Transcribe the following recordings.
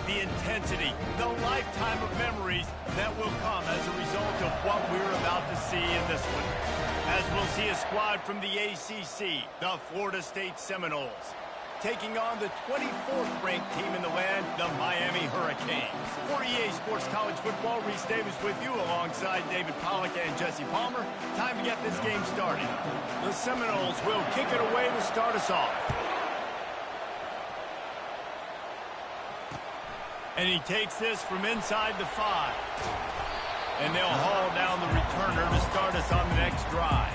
the intensity, the lifetime of memories that will come as a result of what we're about to see in this one. As we'll see a squad from the ACC, the Florida State Seminoles, taking on the 24th ranked team in the land, the Miami Hurricanes. For EA Sports College Football, Reese Davis with you alongside David Pollack and Jesse Palmer. Time to get this game started. The Seminoles will kick it away to start us off. And he takes this from inside the 5. And they'll haul down the returner to start us on the next drive.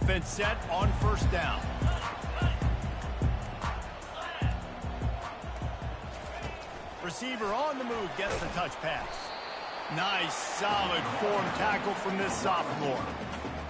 Offense set on first down. Receiver on the move gets the touch pass. Nice, solid form tackle from this sophomore.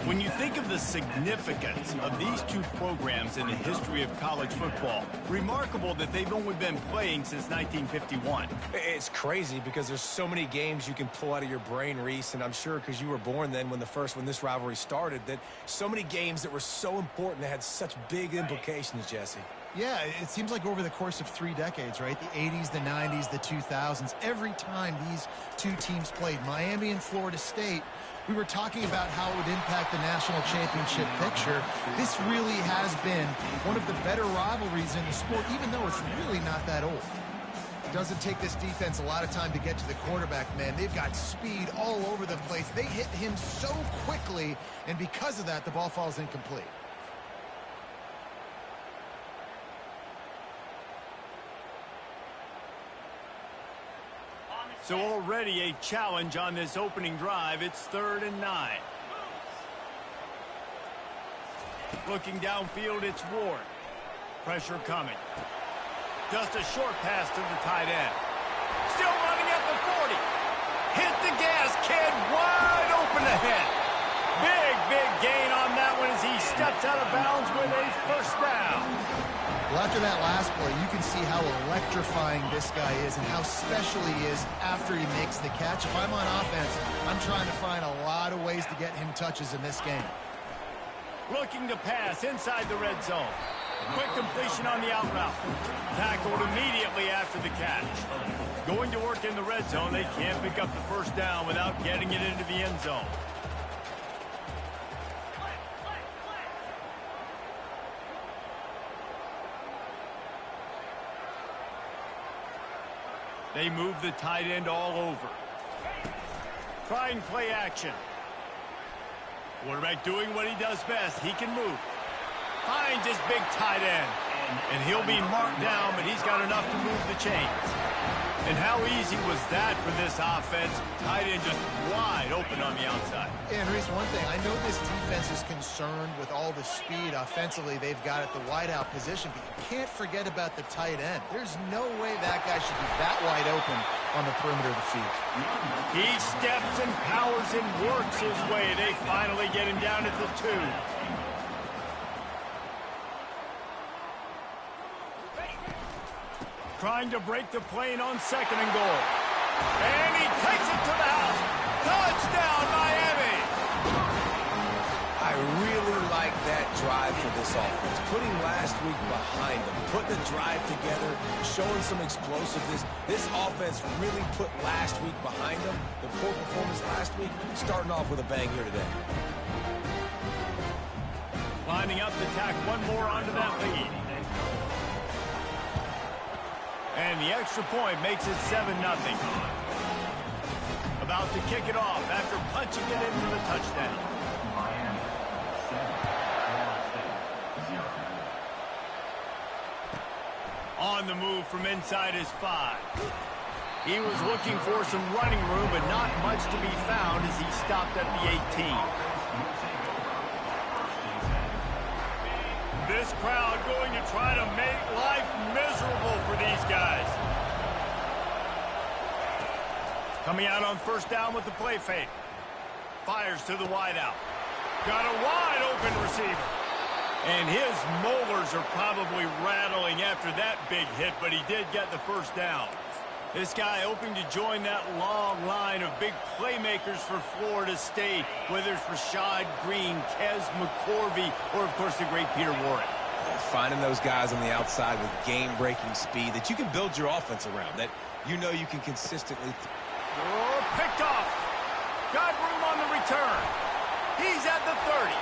When you think of the significance of these two programs in the history of college football, remarkable that they've only been playing since 1951. It's crazy because there's so many games you can pull out of your brain, Reese, and I'm sure because you were born then when this rivalry started, that so many games that were so important that had such big implications, Jesse. Yeah, it seems like over the course of 3 decades, right? The 80s, the 90s, the 2000s, every time these two teams played, Miami and Florida State, we were talking about how it would impact the national championship picture. This really has been one of the better rivalries in the sport, even though it's really not that old. It doesn't take this defense a lot of time to get to the quarterback, man. They've got speed all over the place. They hit him so quickly, and because of that, the ball falls incomplete. So already a challenge on this opening drive. It's 3rd and 9. Looking downfield, it's Ward. Pressure coming. Just a short pass to the tight end. Still running at the 40. Hit the gas, kid. Wide open ahead. Big gain on that one as he steps out of bounds with a first down. Well, after that last play, you can see how electrifying this guy is and how special he is after he makes the catch. If I'm on offense, I'm trying to find a lot of ways to get him touches in this game. Looking to pass inside the red zone. Quick completion on the out route. Tackled immediately after the catch. Going to work in the red zone, they can't pick up the first down without getting it into the end zone. They move the tight end all over. Trying play action. Quarterback doing what he does best. He can move. Finds his big tight end. And he'll be marked down, but he's got enough to move the chains. And how easy was that for this offense? Tight end just wide open on the outside. And Reese, one thing, I know this defense is concerned with all the speed offensively they've got at the wideout position, but you can't forget about the tight end. There's no way that guy should be that wide open on the perimeter of the field. He steps and powers and works his way. They finally get him down at the 2. Trying to break the plane on 2nd and goal. And he takes it to the house. Touchdown, Miami! I really like that drive for this offense. Putting last week behind them, putting the drive together, showing some explosiveness. This offense really put last week behind them. The poor performance last week, starting off with a bang here today. Lining up to tack one more onto that lead. And the extra point makes it 7-0. About to kick it off after punching it in for the touchdown. On the move from inside his 5. He was looking for some running room, but not much to be found as he stopped at the 18. This crowd going to try to make life miserable for these guys. Coming out on first down with the play fake. Fires to the wideout. Got a wide open receiver. And his molars are probably rattling after that big hit, but he did get the first down. This guy hoping to join that long line of big playmakers for Florida State, whether it's Rashad Green, Kez McCorvey, or, of course, the great Peter Warren. Finding those guys on the outside with game-breaking speed that you can build your offense around, that you know you can consistently... Picked off. Got room on the return. He's at the 30.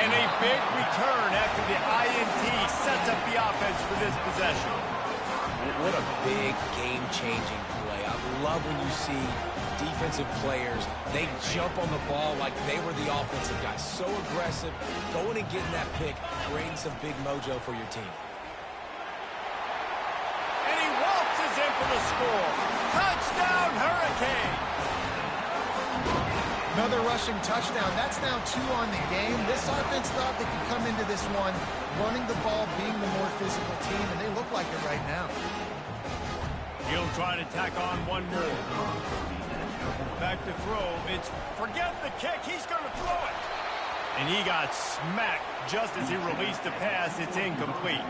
And a big return after the INT sets up the offense for this possession. What a big game-changing play. I love when you see defensive players, they jump on the ball like they were the offensive guys. So aggressive, going and getting that pick, creating some big mojo for your team. And he waltzes in for the score. Touchdown, Hurricane! Another rushing touchdown. That's now 2 on the game. This offense thought they could come into this one running the ball, being the more physical team, and they look like it right now. He'll try to tack on one more. Back to throw. It's forget the kick. He's going to throw it. And he got smacked just as he released the pass. It's incomplete.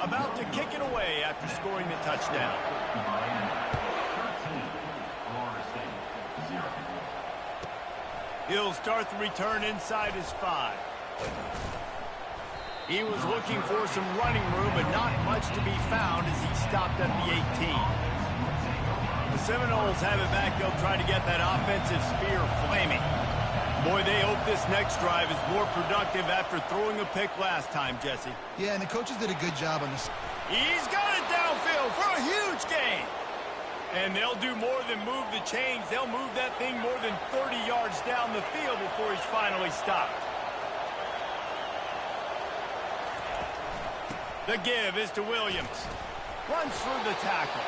About to kick it away after scoring the touchdown. He'll start the return inside his 5. He was looking for some running room, but not much to be found as he stopped at the 18. The Seminoles have it back. They'll try to get that offensive spear flaming. Boy, they hope this next drive is more productive after throwing a pick last time, Jesse. Yeah, and the coaches did a good job on this. He's got it downfield for a huge gain. And they'll do more than move the chains. They'll move that thing more than 30 yards down the field before he's finally stopped. The give is to Williams. Runs through the tackle.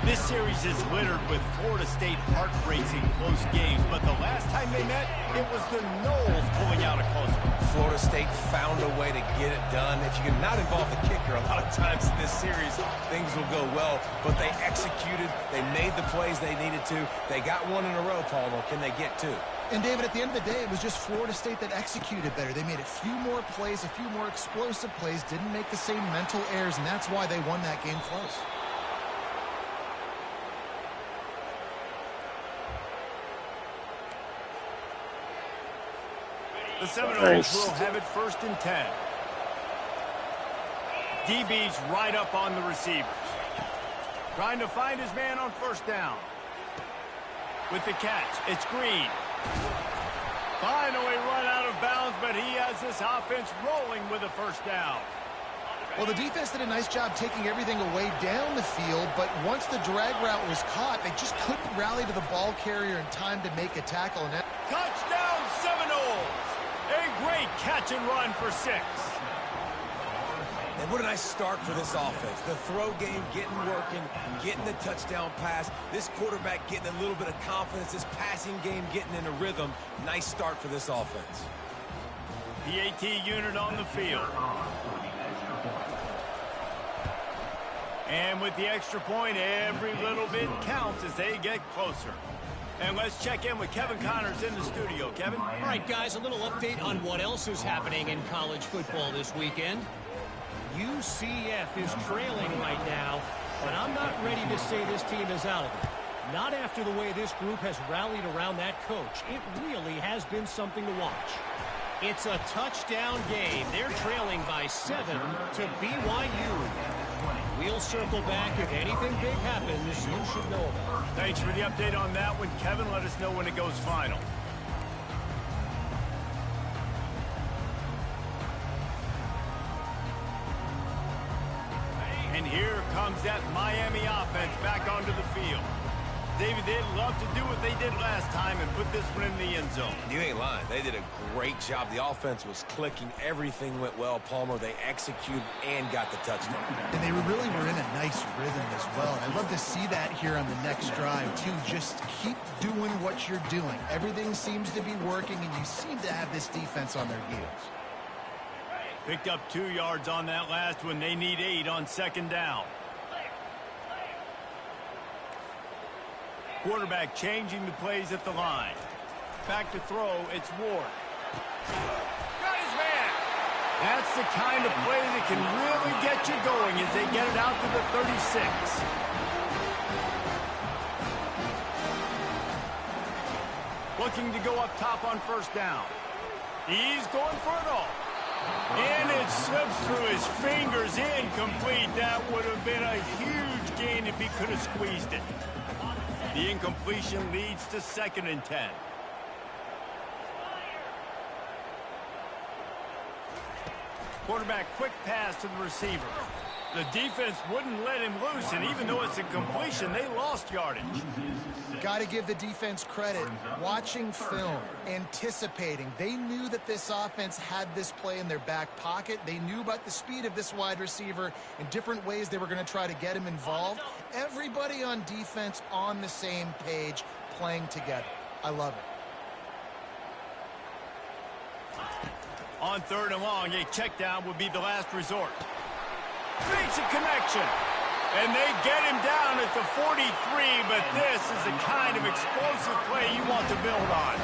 This series is littered with Florida State heart-racing close games, but the last time they met, it was the Noles pulling out a close one. Florida State found a way to get it done. If you can not involve the kicker, a lot of times in this series, things will go well, but they executed. They made the plays they needed to. They got one in a row, Palmer. Can they get 2? And, David, at the end of the day, it was just Florida State that executed better. They made a few more plays, a few more explosive plays, didn't make the same mental errors, and that's why they won that game close. The Seminoles will have it 1st and 10. DB's right up on the receivers. Trying to find his man on 1st down. With the catch, it's Green. Finally run out of bounds, but he has this offense rolling with a 1st down. Well, the defense did a nice job taking everything away down the field, but once the drag route was caught, they just couldn't rally to the ball carrier in time to make a tackle. And that... Touchdown, Seminoles! A great catch and run for 6. And what a nice start for this offense. The throw game getting working, getting the touchdown pass. This quarterback getting a little bit of confidence. This passing game getting in a rhythm. Nice start for this offense. PAT unit on the field. And with the extra point, every little bit counts as they get closer. And let's check in with Kevin Connors in the studio. Kevin? All right, guys, a little update on what else is happening in college football this weekend. UCF is trailing right now, but I'm not ready to say this team is out of it. Not after the way this group has rallied around that coach. It really has been something to watch. It's a touchdown game. They're trailing by 7 to BYU. We'll circle back. If anything big happens, you should know about it. Thanks for the update on that one, Kevin. Let us know when it goes final. And here comes that Miami offense back onto the field. David, they'd love to do what they did last time and put this one in the end zone. You ain't lying. They did a great job. The offense was clicking. Everything went well, Palmer. They executed and got the touchdown. And they really were in a nice rhythm as well. I'd love to see that here on the next drive, too. Just keep doing what you're doing. Everything seems to be working, and you seem to have this defense on their heels. Picked up 2 yards on that last one. They need 8 on 2nd down. Quarterback changing the plays at the line. Back to throw, it's Ward. Got That's the kind of play that can really get you going as they get it out to the 36. Looking to go up top on first down. He's going for it all. And it slips through his fingers, incomplete. That would have been a huge gain if he could have squeezed it. The incompletion leads to 2nd and 10. Quarterback quick pass to the receiver. The defense wouldn't let him loose, and even though it's a completion, they lost yardage. Got to give the defense credit. Watching film, anticipating. They knew that this offense had this play in their back pocket. They knew about the speed of this wide receiver and different ways they were going to try to get him involved. Everybody on defense on the same page, playing together. I love it. On 3rd and long, a check down would be the last resort. Makes a connection. And they get him down at the 43, but this is the kind of explosive play you want to build on.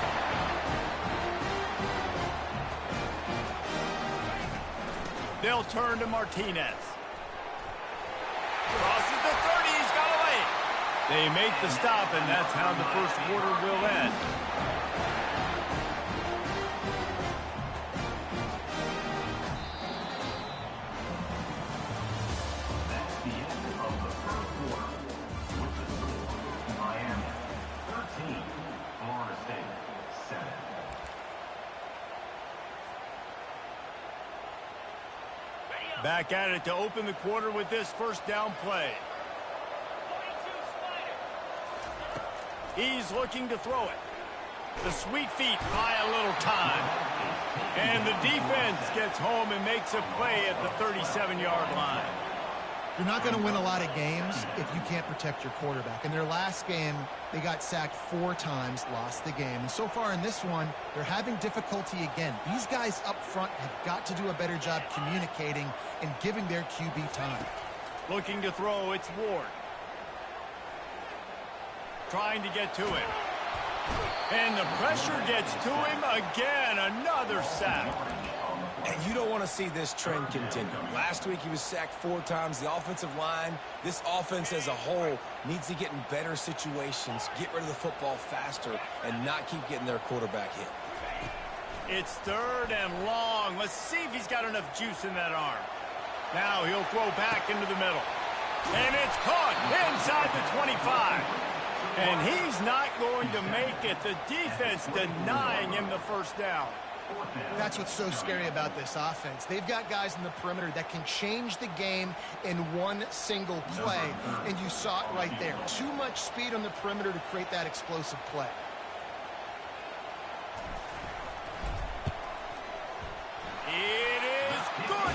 They'll turn to Martinez. Crosses the 30, he's got away. They make the stop, and that's how the first quarter will end. Back at it to open the quarter with this first down play. He's looking to throw it. The sweet feet buy a little time. And the defense gets home and makes a play at the 37-yard line. You're not going to win a lot of games if you can't protect your quarterback. In their last game, they got sacked 4 times, lost the game. And so far in this one, they're having difficulty again. These guys up front have got to do a better job communicating and giving their QB time. Looking to throw, it's Ward. Trying to get to him. And the pressure gets to him again. Another sack. And you don't want to see this trend continue. Last week he was sacked 4 times. The offensive line, this offense as a whole, needs to get in better situations, get rid of the football faster, and not keep getting their quarterback hit. It's 3rd and long. Let's see if he's got enough juice in that arm. Now he'll throw back into the middle. And it's caught inside the 25. And he's not going to make it. The defense denying him the first down. That's what's so scary about this offense. They've got guys in the perimeter that can change the game in one single play, and you saw it right there. Too much speed on the perimeter to create that explosive play. It is good.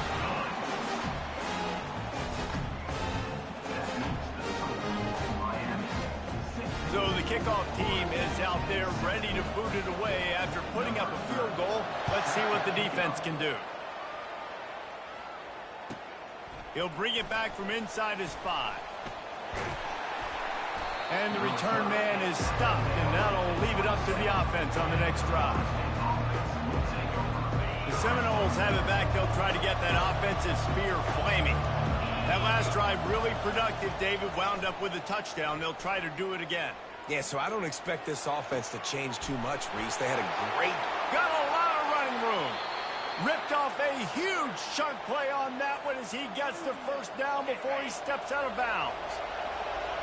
So the kickoff team is out there ready to boot it away after putting up a field goal. Let's see what the defense can do. He'll bring it back from inside his 5. And the return man is stopped, and that'll leave it up to the offense on the next drive. The Seminoles have it back. They'll try to get that offensive spear flaming. That last drive really productive. David wound up with a touchdown. They'll try to do it again. Yeah, so I don't expect this offense to change too much, Reese. They had a great... Got a lot of running room. Ripped off a huge chunk play on that one as he gets the first down before he steps out of bounds.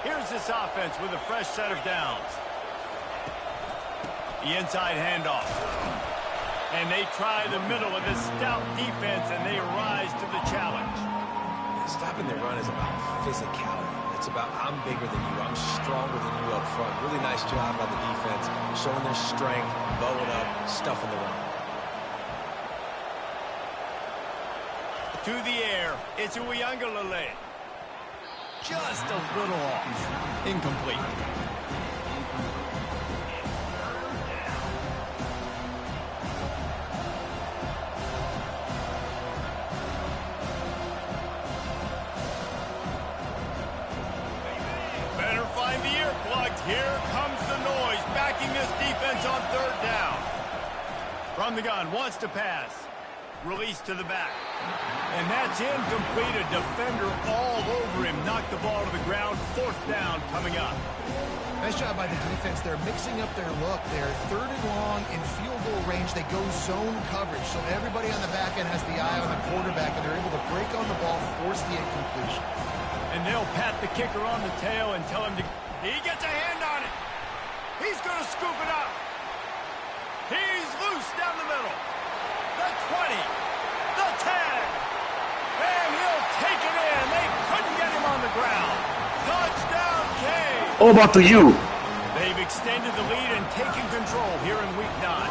Here's this offense with a fresh set of downs. The inside handoff. And they try the middle of this stout defense, and they rise to the challenge. Stopping the run is about physicality. It's about I'm bigger than you, I'm stronger than you up front. Really nice job by the defense, showing their strength, bowing up, stuffing the run. To the air, it's Uiagalelei. Just a little off. Incomplete. Here comes the noise, backing this defense on 3rd down. From the gun, wants to pass. Released to the back. And that's incomplete. A defender all over him. Knocked the ball to the ground. 4th down coming up. Nice job by the defense. They're mixing up their look. They're 3rd and long in field goal range. They go zone coverage. So everybody on the back end has the eye on the quarterback, and they're able to break on the ball, force the incompletion. And they'll pat the kicker on the tail and tell him to... He gets a hand on it. He's going to scoop it up. He's loose down the middle. The 20. The 10. And he'll take it in. They couldn't get him on the ground. Touchdown, Canes. Over to you. They've extended the lead and taken control here in Week 9.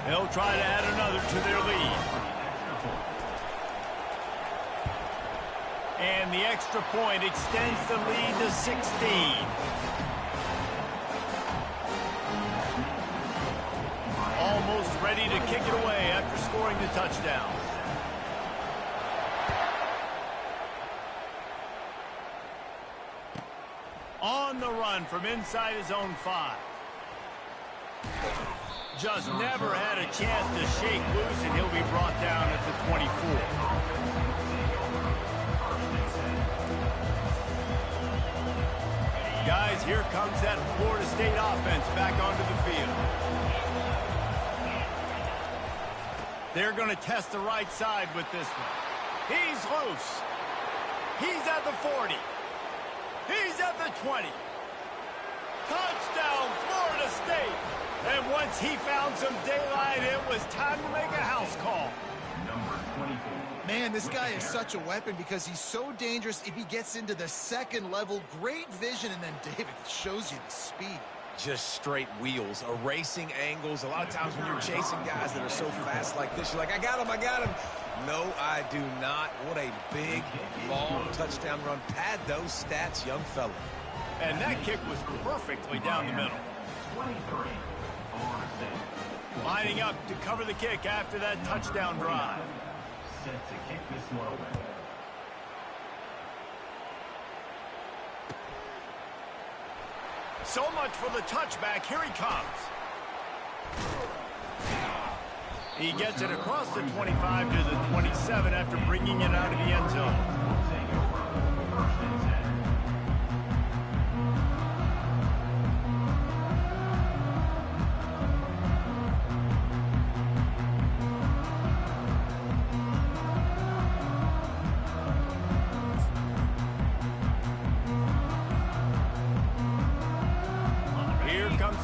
They'll try to add another to their lead. And the extra point extends the lead to 16. Almost ready to kick it away after scoring the touchdown. On the run from inside his own 5. Just never had a chance to shake loose, and he'll be brought down at the 24. Guys, here comes that Florida State offense back onto the field. They're going to test the right side with this one. He's loose. He's at the 40. He's at the 20. Touchdown, Florida State. And once he found some daylight, it was time to make a house call. Man, this guy is such a weapon because he's so dangerous if he gets into the 2nd level. Great vision, and then David shows you the speed. Just straight wheels, erasing angles. A lot of times when you're chasing guys that are so fast like this, you're like, I got him, I got him. No, I do not. What a big, long touchdown run. Pad those stats, young fella. And that kick was perfectly down the middle. Lining up to cover the kick after that touchdown drive. Set to kick this one away. So much for the touchback. Here he comes. He gets it across the 25 to the 27 after bringing it out of the end zone.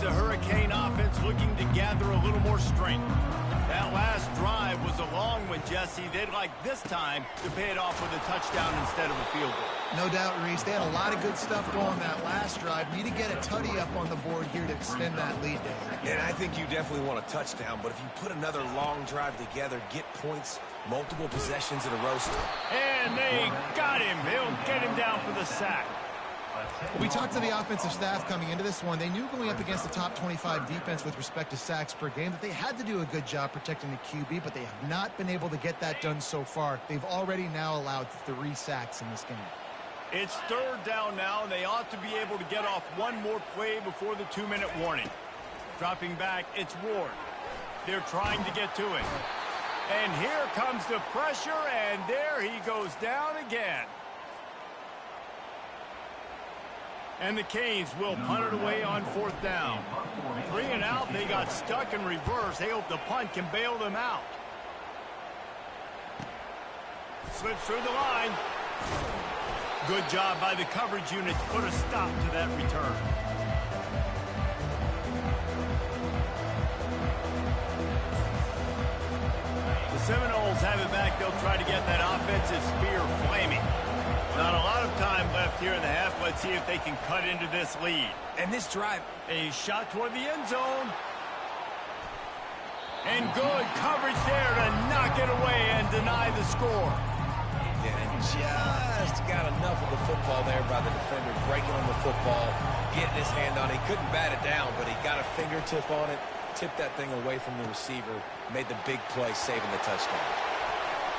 The Hurricane offense looking to gather a little more strength. That last drive was a long one, Jesse. They'd like this time to pay it off with a touchdown instead of a field goal. No doubt, Reese. They had a lot of good stuff going that last drive. Need to get a tutty up on the board here to extend that lead, Dave. And I think you definitely want a touchdown, but if you put another long drive together, get points, multiple possessions in a row still. And they got him. He'll get him down for the sack. We talked to the offensive staff coming into this one. They knew going up against the top 25 defense with respect to sacks per game that they had to do a good job protecting the QB, but they have not been able to get that done so far. They've already now allowed 3 sacks in this game. It's 3rd down now, and they ought to be able to get off one more play before the 2-minute warning. Dropping back, it's Ward. They're trying to get to it. And here comes the pressure, and there he goes down again. And the Canes will punt it away on 4th down. 3 and out, they got stuck in reverse. They hope the punt can bail them out. Slips through the line. Good job by the coverage unit to put a stop to that return. The Seminoles have it back. They'll try to get that offensive spear flaming. Not a lot of time left here in the half. Let's see if they can cut into this lead. And this drive, a shot toward the end zone. And good coverage there to knock it away and deny the score. and just got enough of the football there by the defender, breaking on the football, getting his hand on it. He couldn't bat it down, but he got a fingertip on it. tipped that thing away from the receiver, made the big play, saving the touchdown.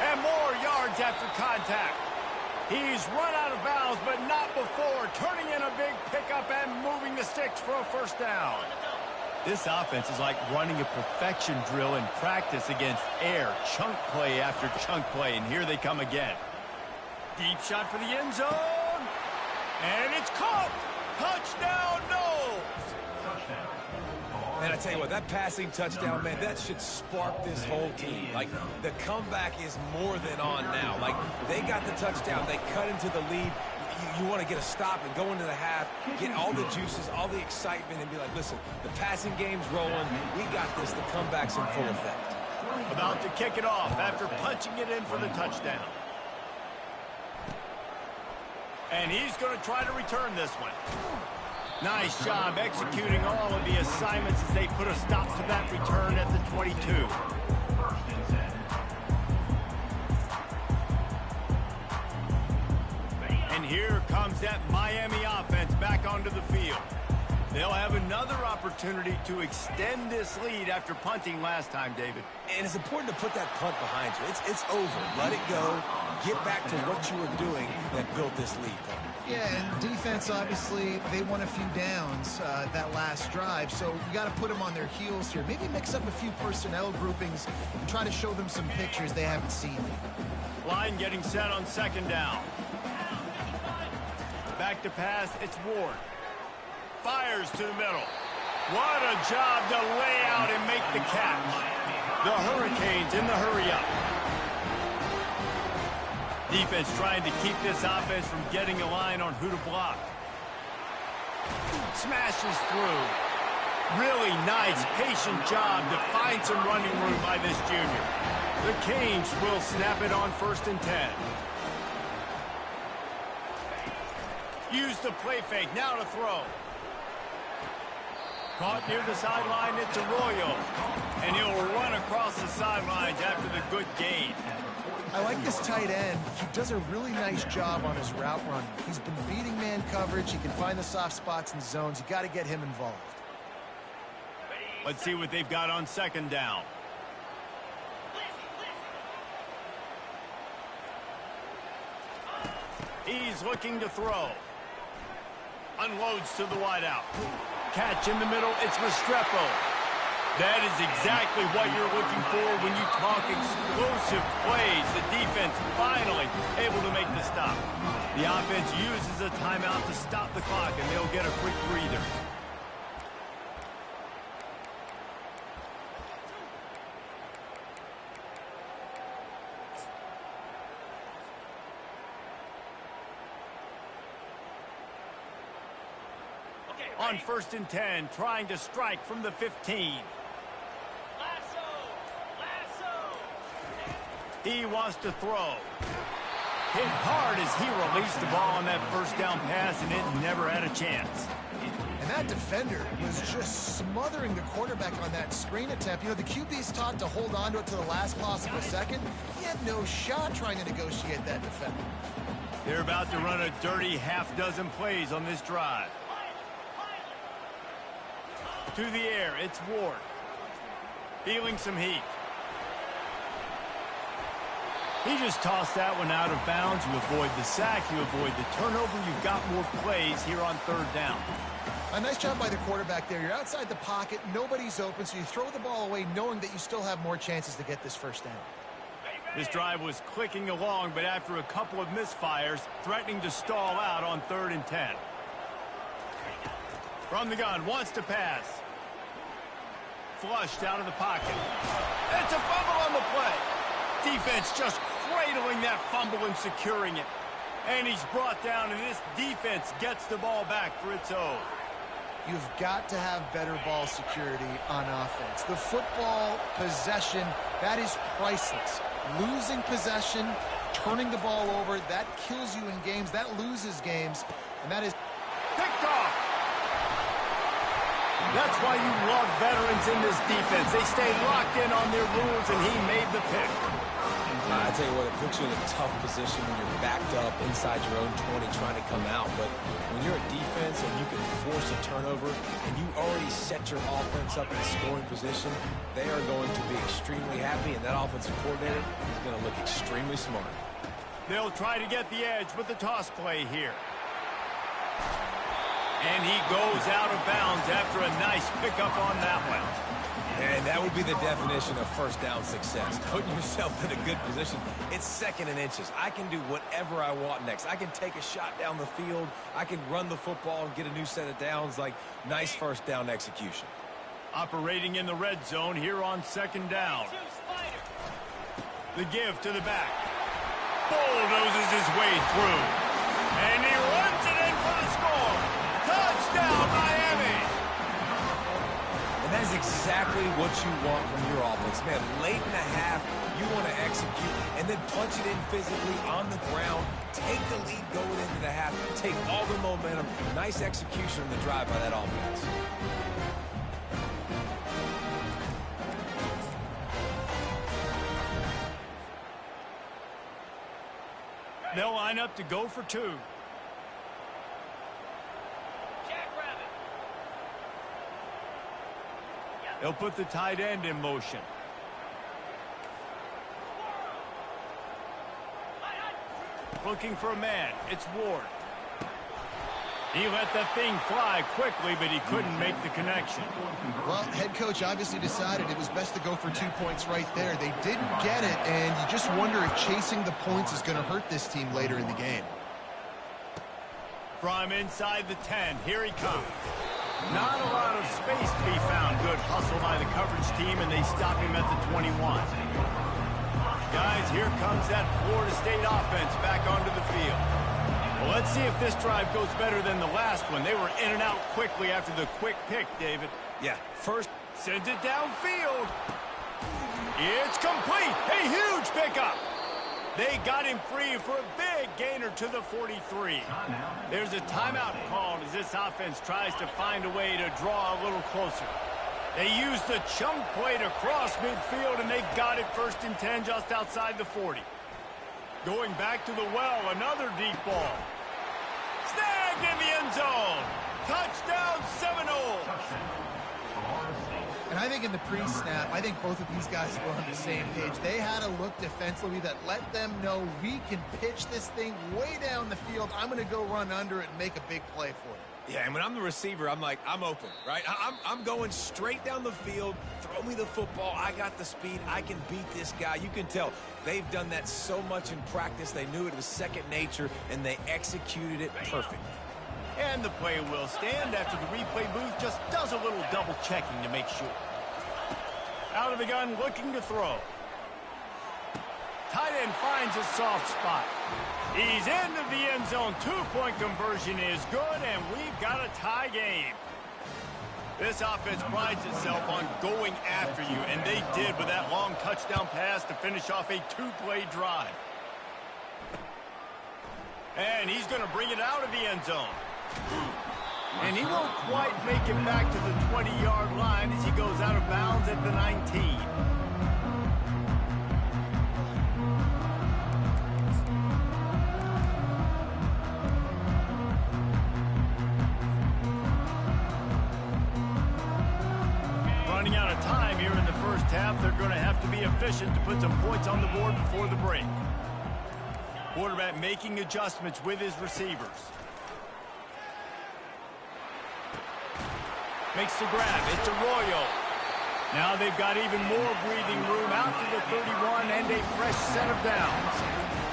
And more yards after contact. He's run out of bounds, but not before turning in a big pickup and moving the sticks for a first down. This offense is like running a perfection drill in practice against air. Chunk play after chunk play, and here they come again. Deep shot for the end zone. And it's caught. Touchdown, Noles. And I tell you what, that passing touchdown, man, that should spark this whole team. Like, the comeback is more than on now. Like, they got the touchdown. They cut into the lead. You want to get a stop and go into the half, get all the juices, all the excitement, and be like, listen, the passing game's rolling. We got this. The comeback's in full effect. About to kick it off after punching it in for the touchdown. And he's going to try to return this one. Nice job executing all of the assignments as they put a stop to that return at the 22. And here comes that Miami offense back onto the field. They'll have another opportunity to extend this lead after punting last time, David. And it's important to put that punt behind you. It's over. Let it go. Get back to what you were doing that built this lead. Yeah, and defense, obviously, they won a few downs that last drive, so you got to put them on their heels here. Maybe mix up a few personnel groupings and try to show them some pictures they haven't seen. Line getting set on second down. Back to pass, it's Ward. Fires to the middle. What a job to lay out and make the catch. The Hurricanes in the hurry-up. Defense trying to keep this offense from getting a line on who to block. Smashes through. Really nice, patient job to find some running room by this junior. The Canes will snap it on 1st and 10. Use the play fake, now to throw. Caught near the sideline, it's Arroyo. And he'll run across the sidelines after the good gain. I like this tight end. He does a really nice job on his route run. He's been beating man coverage. He can find the soft spots in zones. You got to get him involved. Let's see what they've got on second down. He's looking to throw. Unloads to the wideout. Catch in the middle, it's Restrepo. That is exactly what you're looking for when you talk explosive plays. The defense finally able to make the stop. The offense uses a timeout to stop the clock, and they'll get a quick breather. On 1st and 10, trying to strike from the 15. He wants to throw. Hit hard as he released the ball on that first down pass, and it never had a chance. And that defender was just smothering the quarterback on that screen attempt. You know, the QB's taught to hold on to it to the last possible second. He had no shot trying to negotiate that defender. They're about to run a dirty half-dozen plays on this drive. To the air, it's Ward. Feeling some heat. He just tossed that one out of bounds. You avoid the sack, you avoid the turnover. You've got more plays here on 3rd down. A nice job by the quarterback there. You're outside the pocket, nobody's open, so you throw the ball away knowing that you still have more chances to get this first down. This drive was clicking along, but after a couple of misfires, threatening to stall out on 3rd and 10. From the gun, wants to pass. Flushed out of the pocket. It's a fumble on the play. Defense just cradling that fumble and securing it. And he's brought down, and this defense gets the ball back for its own. You've got to have better ball security on offense. The football possession, that is priceless. Losing possession, turning the ball over, that kills you in games, that loses games, and that is picked off. That's why you love veterans in this defense. They stay locked in on their rules, and he made the pick. I tell you what, it puts you in a tough position when you're backed up inside your own 20 trying to come out. But when you're a defense and you can force a turnover and you already set your offense up in scoring position, they are going to be extremely happy, and that offensive coordinator is going to look extremely smart. They'll try to get the edge with the toss play here. And he goes out of bounds after a nice pickup on that one. And that would be the definition of first down success. Putting yourself in a good position. It's second and inches. I can do whatever I want next. I can take a shot down the field. I can run the football and get a new set of downs. Like, nice first down execution. Operating in the red zone here on second down. The give to the back. Bulldozes his way through. And he runs it in for the score. Touchdown, Miami. And that is exactly what you want from your offense. Man, late in the half, you want to execute and then punch it in physically on the ground. Take the lead going into the half. Take all the momentum. Nice execution on the drive by that offense. They'll line up to go for two. They'll put the tight end in motion. Looking for a man. It's Ward. He let that thing fly quickly, but he couldn't make the connection. Well, head coach obviously decided it was best to go for 2 points right there. They didn't get it, and you just wonder if chasing the points is going to hurt this team later in the game. From inside the 10, here he comes. Not a lot of space to be found. Good hustle by the coverage team, and they stop him at the 21. Guys, here comes that Florida State offense back onto the field. Well, let's see if this drive goes better than the last one. They were in and out quickly after the quick pick, David. Yeah, first sends it downfield. It's complete. A huge pickup. They got him free for a big gainer to the 43. There's a timeout called as this offense tries to find a way to draw a little closer. They use the chunk play to cross midfield, and they got it 1st and 10 just outside the 40. Going back to the well, another deep ball. Snagged in the end zone. Touchdown Seminoles. And I think in the pre-snap, I think both of these guys were on the same page. They had a look defensively that let them know we can pitch this thing way down the field. I'm going to go run under it and make a big play for it. Yeah, and when I'm the receiver, I'm like, I'm open, right? I'm going straight down the field. Throw me the football. I got the speed. I can beat this guy. You can tell they've done that so much in practice. They knew it was second nature, and they executed it perfectly. And the play will stand after the replay booth just does a little double checking to make sure. Out of the gun, looking to throw. Tight end finds a soft spot. He's into the end zone. 2-point conversion is good, and we've got a tie game. This offense prides itself on going after you, and they did with that long touchdown pass to finish off a 2-play drive. And he's going to bring it out of the end zone. And he won't quite make it back to the 20-yard line as he goes out of bounds at the 19. Running out of time here in the first half, they're going to have to be efficient to put some points on the board before the break. Quarterback making adjustments with his receivers. Makes the grab. It's Arroyo. Now they've got even more breathing room out to the 31 and a fresh set of downs.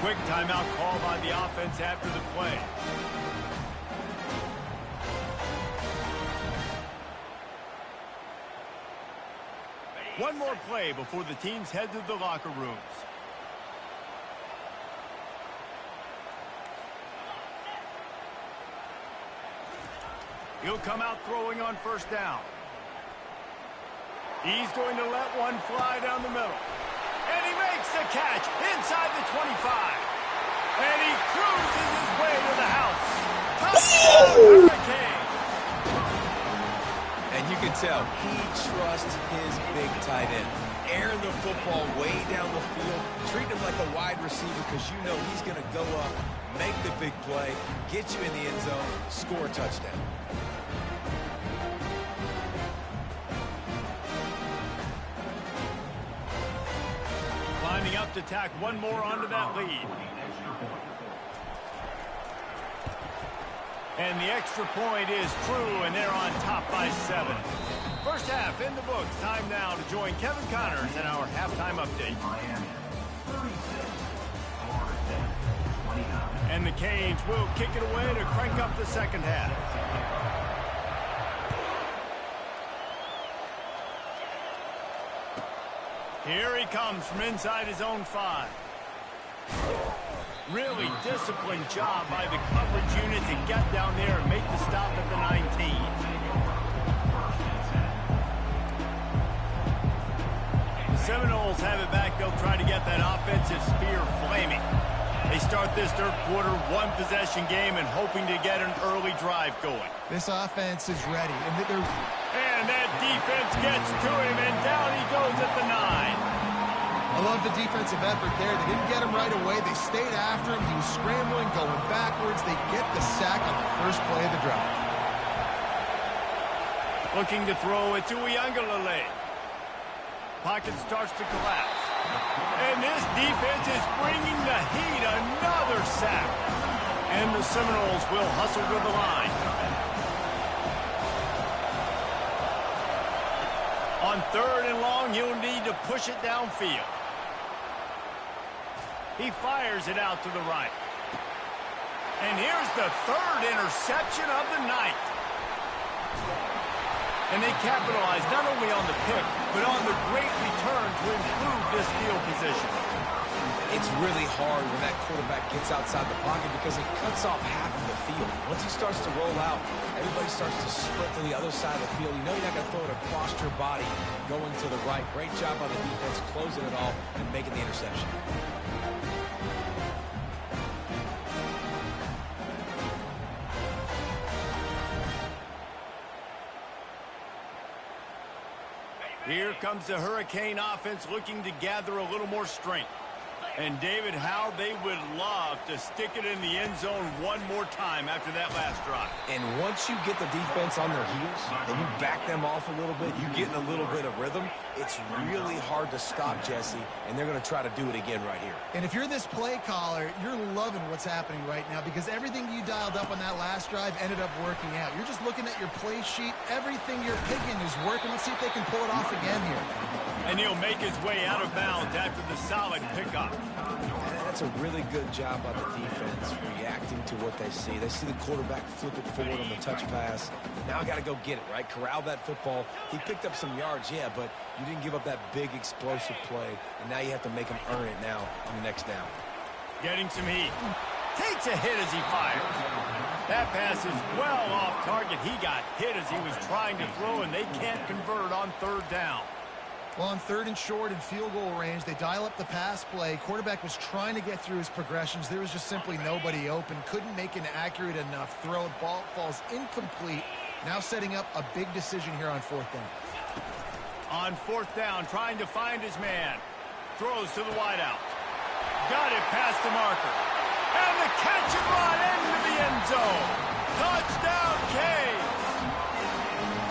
Quick timeout call by the offense after the play. One more play before the teams head to the locker rooms. He'll come out throwing on first down. He's going to let one fly down the middle. And he makes the catch inside the 25. And he cruises his way to the house. Touchdown, Hurricane. And you can tell he trusts his big tight end. Airing the football way down the field, treating him like a wide receiver because you know he's going to go up, make the big play, get you in the end zone, score a touchdown. Lining up to tack one more onto that lead. And the extra point is true, and they're on top by 7. First half in the books. Time now to join Kevin Connors in our halftime update. And the Canes will kick it away to crank up the second half. Here he comes from inside his own 5. Really disciplined job by the coverage unit to get down there and make the stop at the 19. The Seminoles have it back. They'll try to get that offensive spear flaming. They start this third quarter one-possession game and hoping to get an early drive going. This offense is ready. And that defense gets to him, and down he goes at the 9. I love the defensive effort there. They didn't get him right away. They stayed after him. He was scrambling, going backwards. They get the sack on the first play of the drive. Looking to throw it to Uiagalelei. Pocket starts to collapse. And this defense is bringing the heat. Another sack. And the Seminoles will hustle to the line. On 3rd and long, he'll need to push it downfield. He fires it out to the right. And here's the 3rd interception of the night. And they capitalize not only on the pick, but on the great return to improve this field position. It's really hard when that quarterback gets outside the pocket because it cuts off half of the field. Once he starts to roll out, everybody starts to sprint to the other side of the field. You know you're not going to throw it across your body going to the right. Great job by the defense closing it off and making the interception. Here comes the Hurricane offense looking to gather a little more strength. And David, how they would love to stick it in the end zone one more time after that last drive. And once you get the defense on their heels and you back them off a little bit, you get in a little bit of rhythm, it's really hard to stop Jesse, and they're going to try to do it again right here. And if you're this play caller, you're loving what's happening right now because everything you dialed up on that last drive ended up working out. You're just looking at your play sheet. Everything you're picking is working. Let's see if they can pull it off again here. And he'll make his way out of bounds after the solid pickup. And that's a really good job by the defense, reacting to what they see. They see the quarterback flip it forward on the touch pass. Now I got to go get it, right? Corral that football. He picked up some yards, yeah, but you didn't give up that big explosive play, and now you have to make him earn it now on the next down. Getting some heat. Takes a hit as he fires. That pass is well off target. He got hit as he was trying to throw, and they can't convert on 3rd down. Well, on 3rd and short and field goal range, they dial up the pass play. Quarterback was trying to get through his progressions. There was just simply nobody open. Couldn't make an accurate enough throw. Ball falls incomplete. Now setting up a big decision here on 4th down. On 4th down, trying to find his man. Throws to the wideout. Got it past the marker. And the catch and run into the end zone. Touchdown, Canes.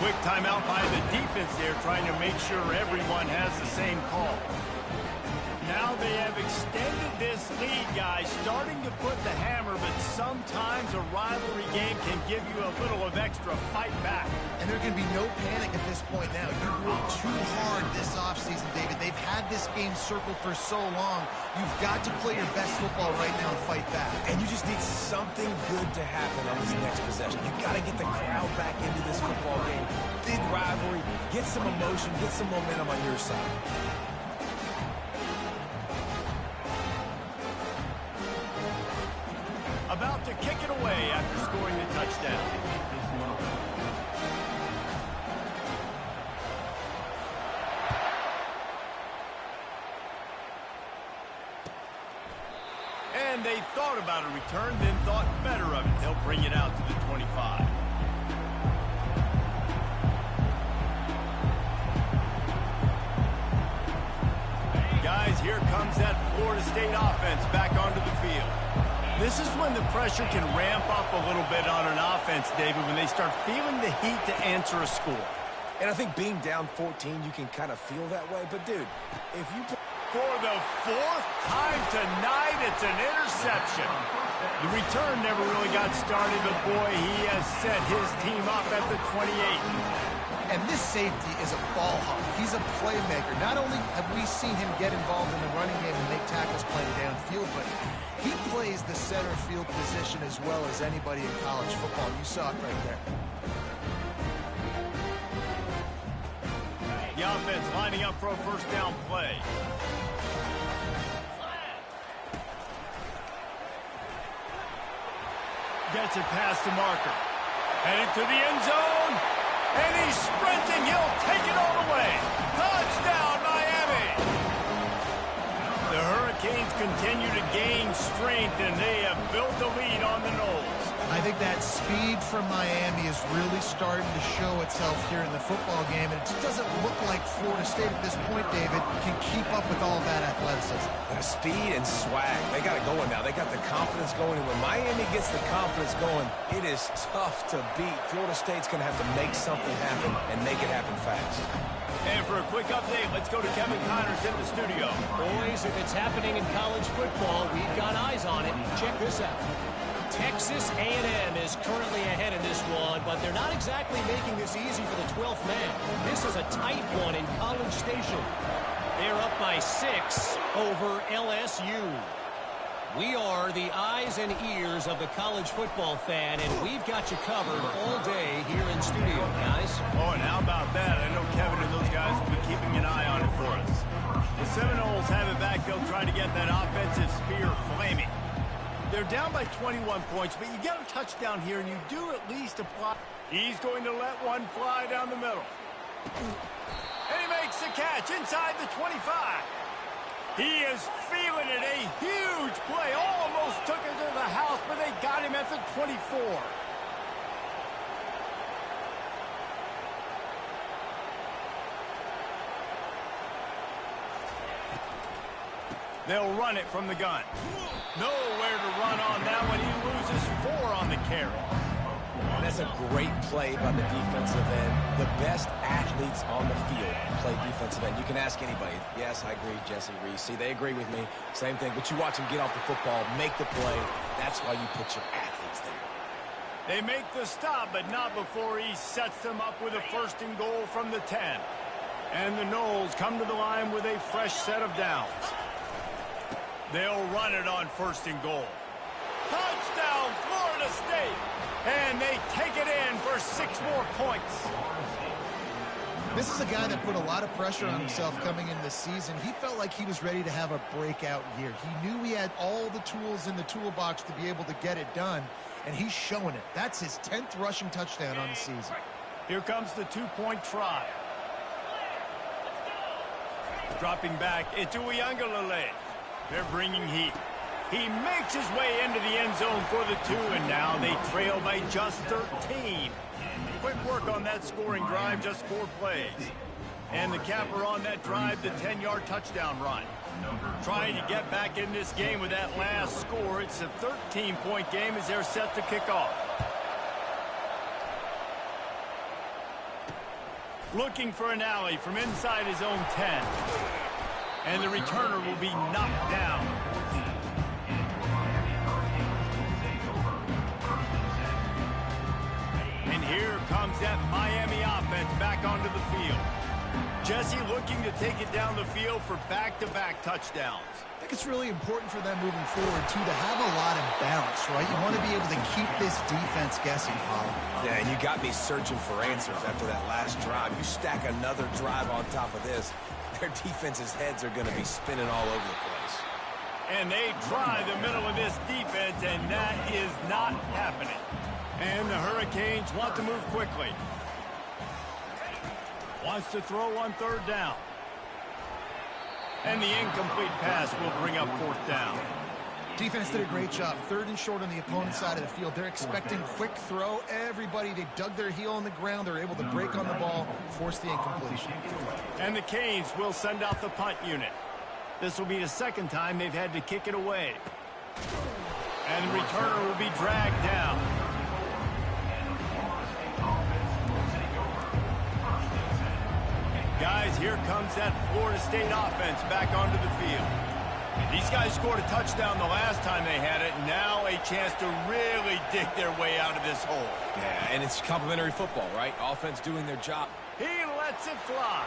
Quick timeout by the defense there, trying to make sure everyone has the same call. Now they have extended this lead, guys, starting to put the hammer, but sometimes a rivalry game can give you a little of extra fight back. And there can be no panic at this point now. You've worked too hard this offseason, David. They've had this game circled for so long. You've got to play your best football right now and fight back. And you just need something good to happen on this next possession. You got to get the crowd back into this football game. Big rivalry. Get some emotion. Get some momentum on your side. About to kick it away after scoring the touchdown. And they thought about a return, then thought better of it. They'll bring it out to the 25. here comes that Florida State offense back onto the field. This is when the pressure can ramp up a little bit on an offense, David, when they start feeling the heat to answer a score. And I think being down 14, you can kind of feel that way. But, dude, if you... For the fourth time tonight, it's an interception. The return never really got started, but boy, he has set his team up at the 28. And this safety is a ball hawk. He's a playmaker. Not only have we seen him get involved in the running game and make tackles playing downfield, but he plays the center field position as well as anybody in college football. You saw it right there. The offense lining up for a first down play. Gets it past the marker. Headed to the end zone. And he's sprinting. He'll take it all the way. Touchdown, Miami. The Hurricanes continue to gain strength, and they have built a lead on the Noles. I think that speed from Miami is really starting to show itself here in the football game, and it just doesn't look like Florida State at this point, David, can keep up with all that athleticism. Speed and swag. They got it going now. They got the confidence going, and when Miami gets the confidence going, it is tough to beat. Florida State's going to have to make something happen and make it happen fast. And for a quick update, let's go to Kevin Connors in the studio. Boys, if it's happening in college football, we've got eyes on it. Check this out. Texas A&M is currently ahead in this one, but they're not exactly making this easy for the 12th man. This is a tight one in College Station. They're up by 6 over LSU. We are the eyes and ears of the college football fan, and we've got you covered all day here in studio, guys. Oh, and how about that? I know Kevin and those guys will be keeping an eye on it for us. The Seminoles have it back. They'll try to get that offensive spear flaming. They're down by 21 points, but you get a touchdown here, and you do at least apply. He's going to let one fly down the middle. And he makes the catch inside the 25. He is feeling it. A huge play. Almost took it to the house, but they got him at the 24. They'll run it from the gun. Nowhere to run on that one. He loses 4 on the carry. And that's a great play by the defensive end. The best athletes on the field play defensive end. You can ask anybody. Yes, I agree, Jesse Reese. See, they agree with me. Same thing. But you watch them get off the football, make the play. That's why you put your athletes there. They make the stop, but not before he sets them up with a 1st and goal from the 10. And the Noles come to the line with a fresh set of downs. They'll run it on 1st and goal. Touchdown, Florida State. And they take it in for 6 more points. This is a guy that put a lot of pressure on himself coming into the season. He felt like he was ready to have a breakout year. He knew he had all the tools in the toolbox to be able to get it done, and he's showing it. That's his 10th rushing touchdown on the season. Here comes the 2-point try. Dropping back, it's Uiagalelei. They're bringing heat. He makes his way into the end zone for the 2, and now they trail by just 13. Quick work on that scoring drive, just 4 plays. And the capper on that drive, the 10-yard touchdown run. Trying to get back in this game with that last score. It's a 13-point game as they're set to kick off. Looking for an alley from inside his own 10. And the returner will be knocked down. And here comes that Miami offense back onto the field. Jesse looking to take it down the field for back-to-back touchdowns. I think it's really important for them moving forward, too, to have a lot of balance, right? You want to be able to keep this defense guessing, Paul. Yeah, and you got me searching for answers after that last drive. You stack another drive on top of this, their defense's heads are going to be spinning all over the place. And they try the middle of this defense, and that is not happening. And the Hurricanes want to move quickly. Wants to throw on 3rd down. And the incomplete pass will bring up 4th down. Defense did a great job. 3rd and short on the opponent's side of the field. They're expecting quick throw. Everybody, they dug their heel on the ground. They're able to break on the ball, force the incompletion. And the Canes will send out the punt unit. This will be the second time they've had to kick it away. And the returner will be dragged down. Guys, here comes that Florida State offense back onto the field. These guys scored a touchdown the last time they had it. Now a chance to really dig their way out of this hole. Yeah, and it's complimentary football, right? Offense doing their job. He lets it fly.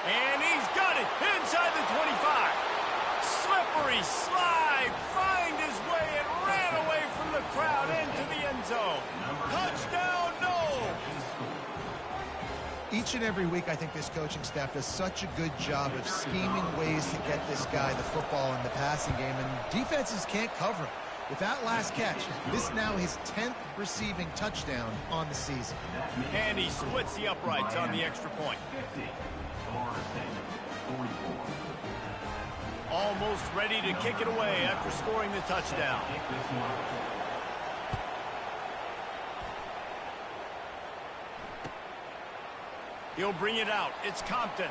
And he's got it inside the 25. Slippery slide, find his way and ran away from the crowd into the end zone. Touchdown, no! Each and every week, I think this coaching staff does such a good job of scheming ways to get this guy the football in the passing game, and defenses can't cover him. With that last catch, this is now his 10th receiving touchdown on the season. And he splits the uprights on the extra point. Almost ready to kick it away after scoring the touchdown. He'll bring it out. It's Compton.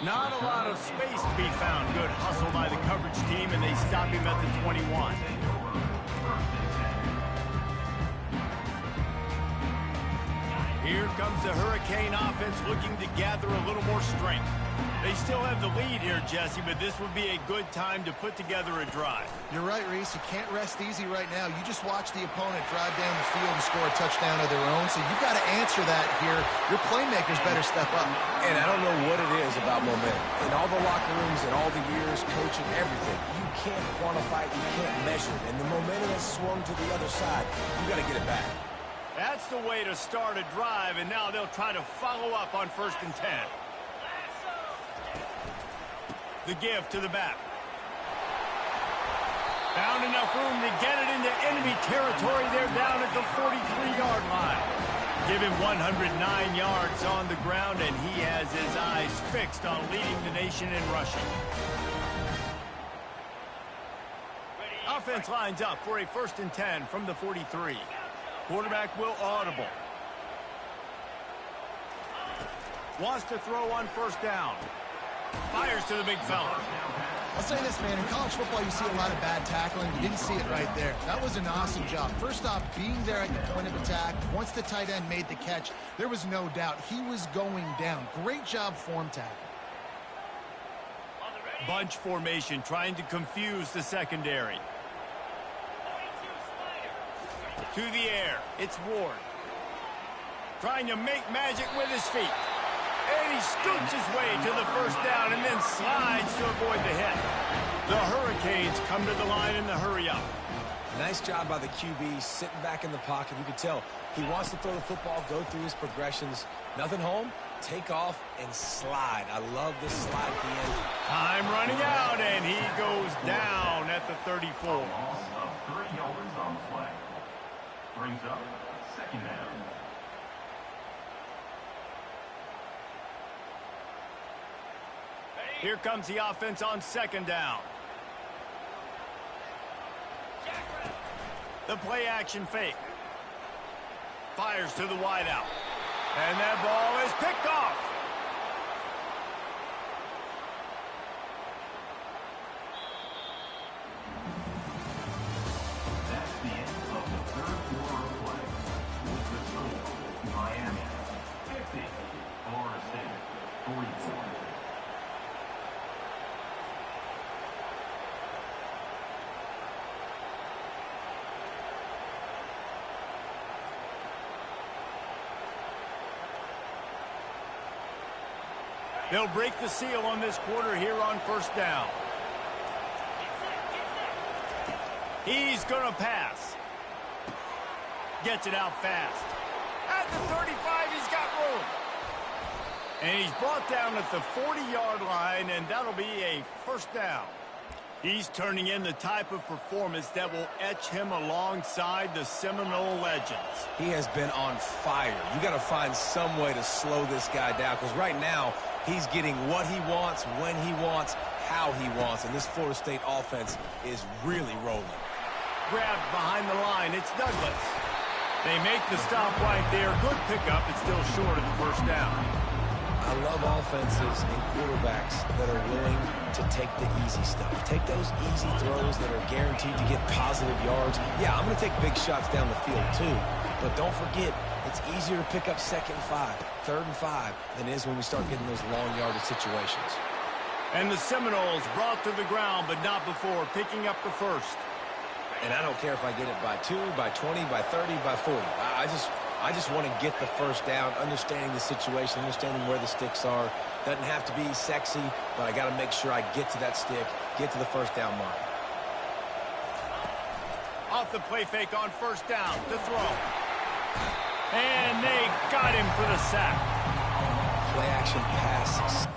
Not a lot of space to be found. Good hustle by the coverage team, and they stop him at the 21. Here comes the Hurricane offense looking to gather a little more strength. They still have the lead here, Jesse, but this would be a good time to put together a drive. You're right, Reese. You can't rest easy right now. You just watch the opponent drive down the field and score a touchdown of their own, so you've got to answer that here. Your playmakers better step up. And I don't know what it is about momentum. In all the locker rooms and all the years, coaching, everything, you can't quantify it, you can't measure it. And the momentum has swung to the other side. You got to get it back. That's the way to start a drive, and now they'll try to follow up on 1st and 10. The give to the back. Found enough room to get it into enemy territory. They're down at the 43-yard line. Give him 109 yards on the ground, and he has his eyes fixed on leading the nation in rushing. Offense lines up for a 1st and 10 from the 43. Quarterback will audible. Wants to throw on 1st down. Fires to the big fella. I'll say this, man. In college football, you see a lot of bad tackling. You didn't see it right there. That was an awesome job. First off, being there at the point of attack. Once the tight end made the catch, there was no doubt he was going down. Great job form tackle. Bunch formation, trying to confuse the secondary. To the air, it's Ward. Trying to make magic with his feet. And he scoots his way to the 1st down and then slides to avoid the hit. The Hurricanes come to the line in the hurry-up. Nice job by the QB, sitting back in the pocket. You can tell he wants to throw the football, go through his progressions. Nothing home, take off, and slide. I love this slide at the end. Time running out, and he goes down at the 34. Loss of 3 yards on the flag. Brings up 2nd down. Here comes the offense on 2nd down. The play action fake. Fires to the wideout. And that ball is picked off. That's the end of the 3rd quarter of play. With the score, Miami 50, Florida State 44. They'll break the seal on this quarter here on 1st down. He's going to pass. Gets it out fast. At the 35, he's got room. And he's brought down at the 40-yard line, and that'll be a 1st down. He's turning in the type of performance that will etch him alongside the Seminole legends. He has been on fire. You got to find some way to slow this guy down, because right now he's getting what he wants, when he wants, how he wants, and this Florida State offense is really rolling. Grabbed behind the line, it's Douglas. They make the stop right there. Good pickup. It's still short of the 1st down. I love offenses and quarterbacks that are willing to take the easy stuff. Take those easy throws that are guaranteed to get positive yards. Yeah, I'm going to take big shots down the field too. But don't forget, it's easier to pick up 2nd and 5, 3rd and 5 than it is when we start getting those long yardage situations. And the Seminoles brought to the ground, but not before picking up the first. And I don't care if I get it by 2, by 20, by 30, by 40. I just want to get the first down, understanding the situation, understanding where the sticks are. Doesn't have to be sexy, but I got to make sure I get to that stick, get to the first down mark. Off the play fake on first down to throw. And they got him for the sack. Play action pass